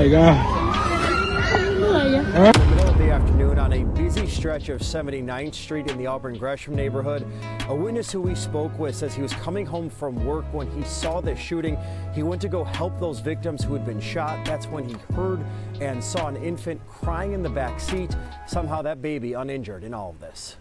my God. In the middle of the afternoon on a busy stretch of 79th Street in the Auburn-Gresham neighborhood, a witness who we spoke with says he was coming home from work when he saw this shooting. He went to go help those victims who had been shot. That's when he heard and saw an infant crying in the back seat. Somehow that baby uninjured in all of this.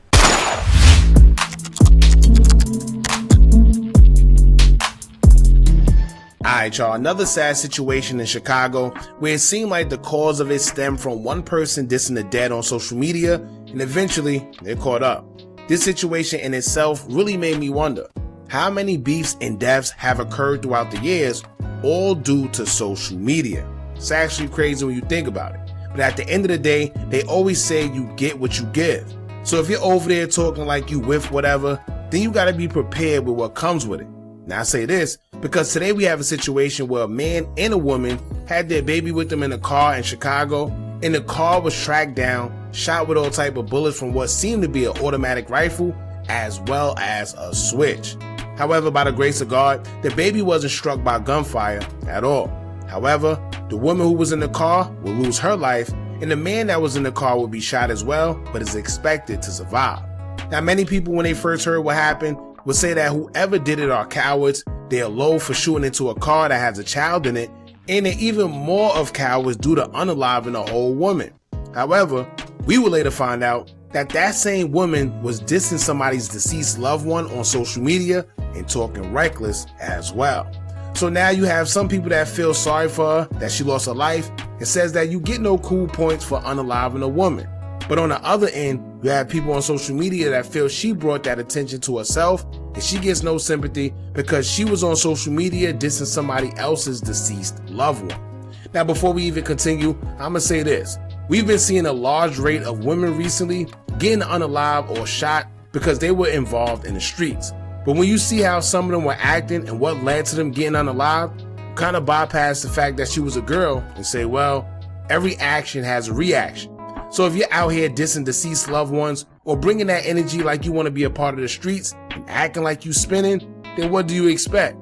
Alright y'all, another sad situation in Chicago where it seemed like the cause of it stemmed from one person dissing the dead on social media and eventually they're caught up. This situation in itself really made me wonder how many beefs and deaths have occurred throughout the years, all due to social media. It's actually crazy when you think about it. But at the end of the day, they always say you get what you give. So if you're over there talking like you with whatever, then you gotta be prepared with what comes with it. Now I say this because today we have a situation where a man and a woman had their baby with them in a car in Chicago, and the car was tracked down, shot with all type of bullets from what seemed to be an automatic rifle as well as a switch. However, by the grace of God, the baby wasn't struck by gunfire at all. However, the woman who was in the car will lose her life, and the man that was in the car will be shot as well, but is expected to survive. Now, many people, when they first heard what happened, would say that whoever did it are cowards, they are low for shooting into a car that has a child in it, and they're even more of cowards due to unaliving a whole woman. However, we would later find out that that same woman was dissing somebody's deceased loved one on social media and talking reckless as well. So now you have some people that feel sorry for her, that she lost her life, and says that you get no cool points for unaliving a woman. But on the other end, you have people on social media that feel she brought that attention to herself and she gets no sympathy because she was on social media dissing somebody else's deceased loved one. Now, before we even continue, I'm gonna say this. We've been seeing a large rate of women recently getting unalived or shot because they were involved in the streets. But when you see how some of them were acting and what led to them getting unalived, you kind of bypass the fact that she was a girl and say, well, every action has a reaction. So if you're out here dissing deceased loved ones or bringing that energy like you want to be a part of the streets and acting like you spinning, then what do you expect?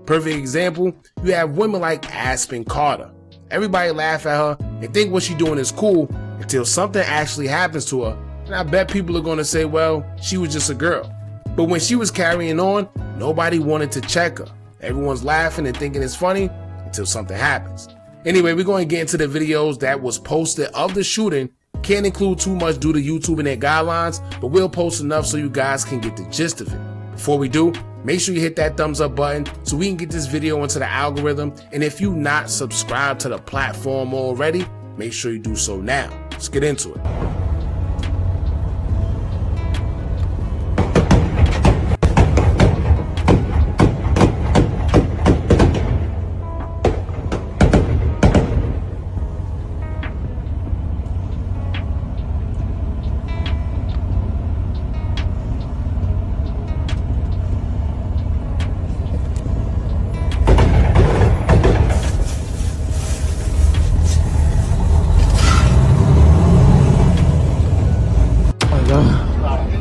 Perfect example, you have women like Aspen Carter. Everybody laugh at her and think what she's doing is cool until something actually happens to her. And I bet people are going to say, well, she was just a girl. But when she was carrying on, nobody wanted to check her. Everyone's laughing and thinking it's funny until something happens. Anyway, we're going to get into the videos that was posted of the shooting. Can't include too much due to YouTube and their guidelines, but we'll post enough so you guys can get the gist of it. Before we do, make sure you hit that thumbs up button so we can get this video into the algorithm. And if you're not subscribed to the platform already, make sure you do so now. Let's get into it.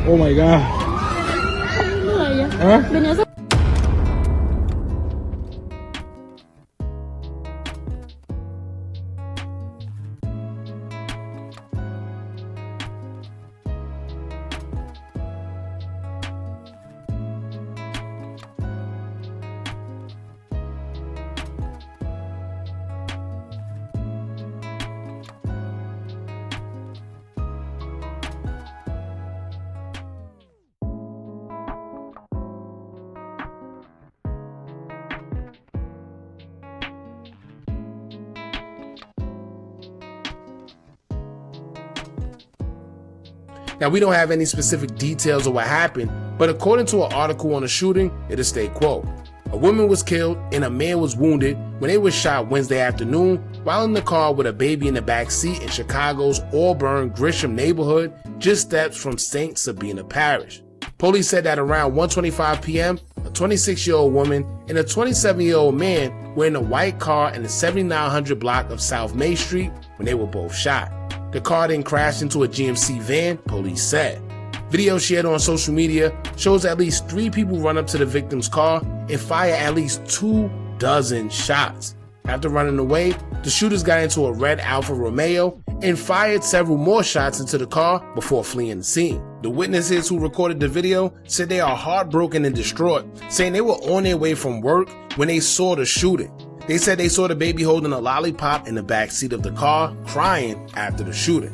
Oh my God. Huh? Now, we don't have any specific details of what happened, but according to an article on the shooting, it'll state, quote, a woman was killed and a man was wounded when they were shot Wednesday afternoon while in the car with a baby in the back seat in Chicago's Auburn-Gresham neighborhood, just steps from St. Sabina Parish. Police said that around 1:25 p.m., a 26-year-old woman and a 27-year-old man were in a white car in the 7900 block of South May Street when they were both shot. The car then crashed into a GMC van, police said. Video shared on social media shows at least 3 people run up to the victim's car and fire at least 24 shots. After running away, the shooters got into a red Alfa Romeo and fired several more shots into the car before fleeing the scene. The witnesses who recorded the video said they are heartbroken and distraught, saying they were on their way from work when they saw the shooting. They said they saw the baby holding a lollipop in the back seat of the car, crying after the shooting.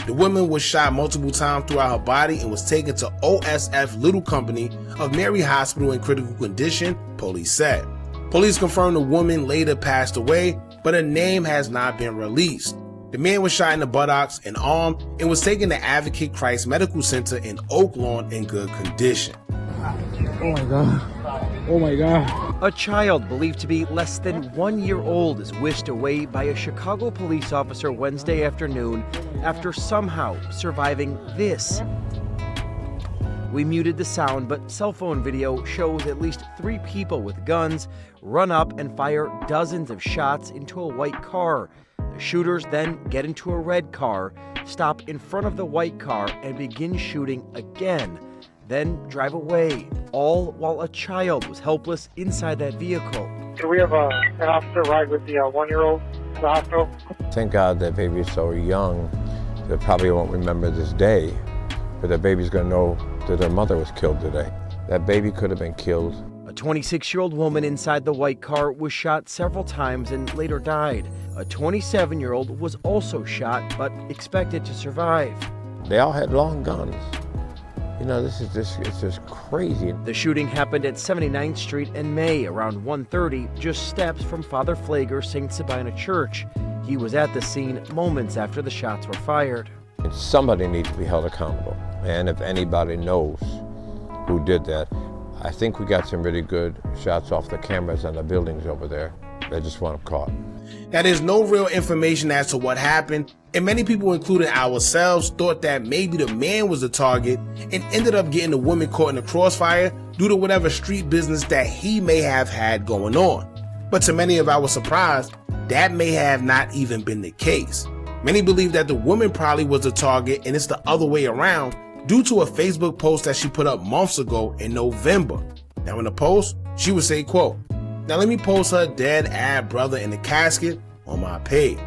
The woman was shot multiple times throughout her body and was taken to OSF Little Company of Mary Hospital in critical condition, police said. Police confirmed the woman later passed away, but her name has not been released. The man was shot in the buttocks and arm and was taken to Advocate Christ Medical Center in Oak Lawn in good condition. Oh my God. Oh my God. A child believed to be less than 1 year old is whisked away by a Chicago police officer Wednesday afternoon after somehow surviving this. We muted the sound, but cell phone video shows at least 3 people with guns run up and fire dozens of shots into a white car. The shooters then get into a red car, stop in front of the white car, and begin shooting again, then drive away, all while a child was helpless inside that vehicle. Do we have an officer ride with the 1-year-old to the hospital? Thank God that baby is so young, they probably won't remember this day, but the baby's gonna know that their mother was killed today. That baby could have been killed. A 26-year-old woman inside the white car was shot several times and later died. A 27-year-old was also shot but expected to survive. They all had long guns. You know, it's just crazy. The shooting happened at 79th Street in May around 1:30, just steps from Father Pfleger St. Sabina Church. He was at the scene moments after the shots were fired. And somebody needs to be held accountable. And if anybody knows who did that, I think we got some really good shots off the cameras on the buildings over there. They just want them caught. Now, there's no real information as to what happened, and many people, including ourselves, thought that maybe the man was the target and ended up getting the woman caught in the crossfire due to whatever street business that he may have had going on. But to many of our surprise, that may have not even been the case. Many believe that the woman probably was the target and it's the other way around due to a Facebook post that she put up months ago in November. Now in the post, she would say, quote, "Now let me post her dead brother in the casket on my page."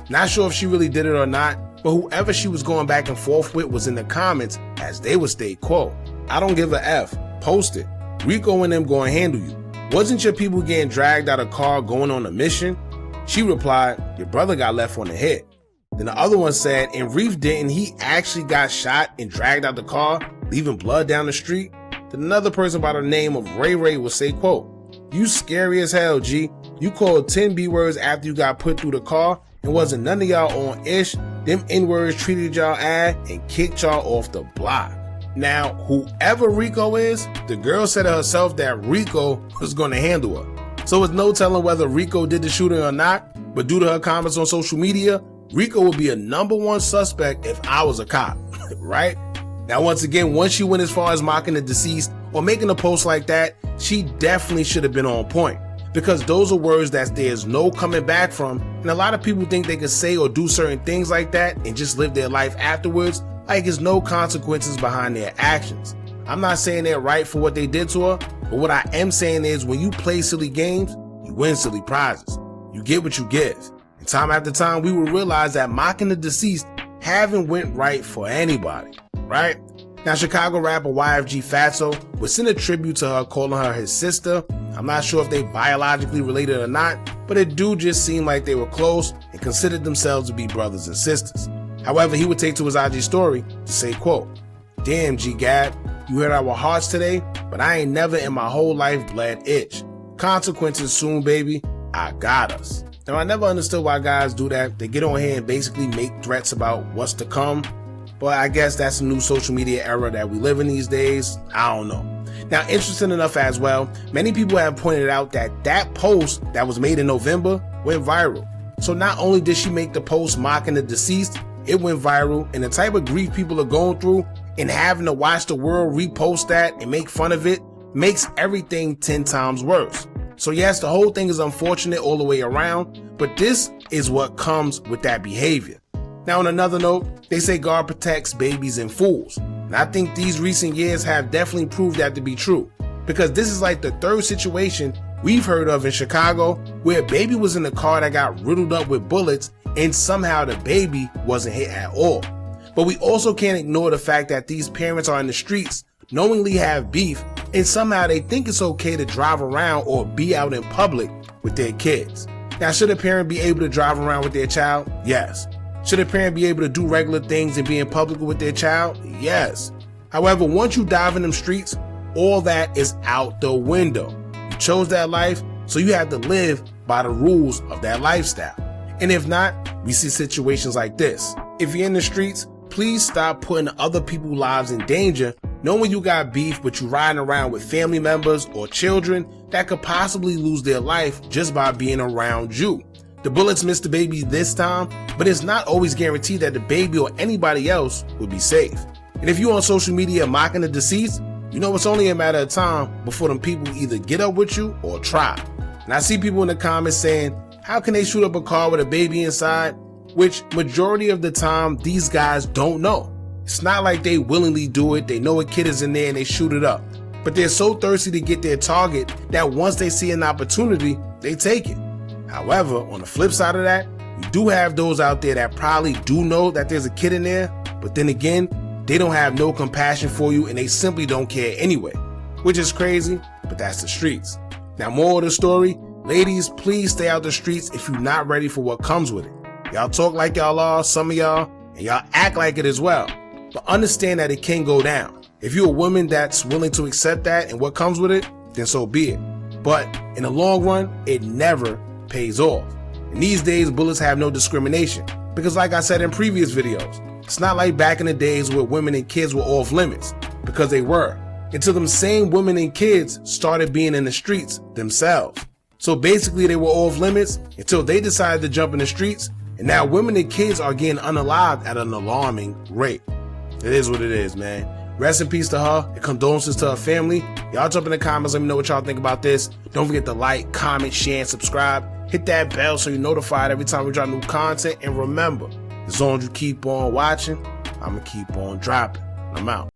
Not sure if she really did it or not, but whoever she was going back and forth with was in the comments as they would state, quote, "I don't give a F, post it. Rico and them going to handle you. Wasn't your people getting dragged out of car going on a mission?" She replied, "Your brother got left on the hit." Then the other one said, "And Reef didn't he actually got shot and dragged out the car, leaving blood down the street?" Then another person by the name of Ray Ray would say, quote, "You scary as hell, G. You called 10 B words after you got put through the car and wasn't none of y'all on ish. Them N words treated y'all ass and kicked y'all off the block." Now, whoever Rico is, the girl said to herself that Rico was going to handle her. So it's no telling whether Rico did the shooting or not, but due to her comments on social media, Rico would be a #1 suspect if I was a cop, right? Now, once again, once she went as far as mocking the deceased or making a post like that, she definitely should have been on point, because those are words that there's no coming back from, and a lot of people think they can say or do certain things like that and just live their life afterwards like there's no consequences behind their actions. I'm not saying they're right for what they did to her, but what I am saying is when you play silly games, you win silly prizes. You get what you give. And time after time, we will realize that mocking the deceased haven't went right for anybody, right? Now, Chicago rapper YFG Fatso would send a tribute to her, calling her his sister. I'm not sure if they biologically related or not, but it do just seem like they were close and considered themselves to be brothers and sisters. However, he would take to his IG story to say, quote, "Damn, G Gab, you hurt our hearts today, but I ain't never in my whole life bled itch. Consequences soon, baby. I got us." Now, I never understood why guys do that. They get on here and basically make threats about what's to come. But I guess that's a new social media era that we live in these days. I don't know. Now, interesting enough as well, many people have pointed out that that post that was made in November went viral. So not only did she make the post mocking the deceased, it went viral, and the type of grief people are going through and having to watch the world repost that and make fun of it makes everything 10 times worse. So yes, the whole thing is unfortunate all the way around, but this is what comes with that behavior. Now, on another note, they say God protects babies and fools. And I think these recent years have definitely proved that to be true, because this is like the third situation we've heard of in Chicago, where a baby was in the car that got riddled up with bullets and somehow the baby wasn't hit at all. But we also can't ignore the fact that these parents are in the streets, knowingly have beef, and somehow they think it's okay to drive around or be out in public with their kids. Now, should a parent be able to drive around with their child? Yes. Should a parent be able to do regular things and be in public with their child? Yes. However, once you dive in them streets, all that is out the window. You chose that life, so you have to live by the rules of that lifestyle. And if not, we see situations like this. If you're in the streets, please stop putting other people's lives in danger, knowing you got beef but you riding around with family members or children that could possibly lose their life just by being around you. The bullets missed the baby this time, but it's not always guaranteed that the baby or anybody else will be safe. And if you're on social media mocking the deceased, you know it's only a matter of time before them people either get up with you or try. And I see people in the comments saying, how can they shoot up a car with a baby inside? Which majority of the time, these guys don't know. It's not like they willingly do it. They know a kid is in there and they shoot it up. But they're so thirsty to get their target that once they see an opportunity, they take it. However, on the flip side of that, you do have those out there that probably do know that there's a kid in there, but then again, they don't have no compassion for you and they simply don't care anyway, which is crazy, but that's the streets. Now, moral of the story, ladies, please stay out the streets if you're not ready for what comes with it. Y'all talk like y'all are, some of y'all, and y'all act like it as well. But understand that it can go down. If you're a woman that's willing to accept that and what comes with it, then so be it. But in the long run, it never pays off. And these days, bullets have no discrimination. Because like I said in previous videos, it's not like back in the days where women and kids were off limits, because they were, until them same women and kids started being in the streets themselves. So basically they were off limits until they decided to jump in the streets, and now women and kids are getting unalived at an alarming rate. It is what it is, man. Rest in peace to her and condolences to her family. Y'all jump in the comments, let me know what y'all think about this. Don't forget to like, comment, share, and subscribe. Hit that bell so you're notified every time we drop new content. And remember, as long as you keep on watching, I'm going to keep on dropping. I'm out.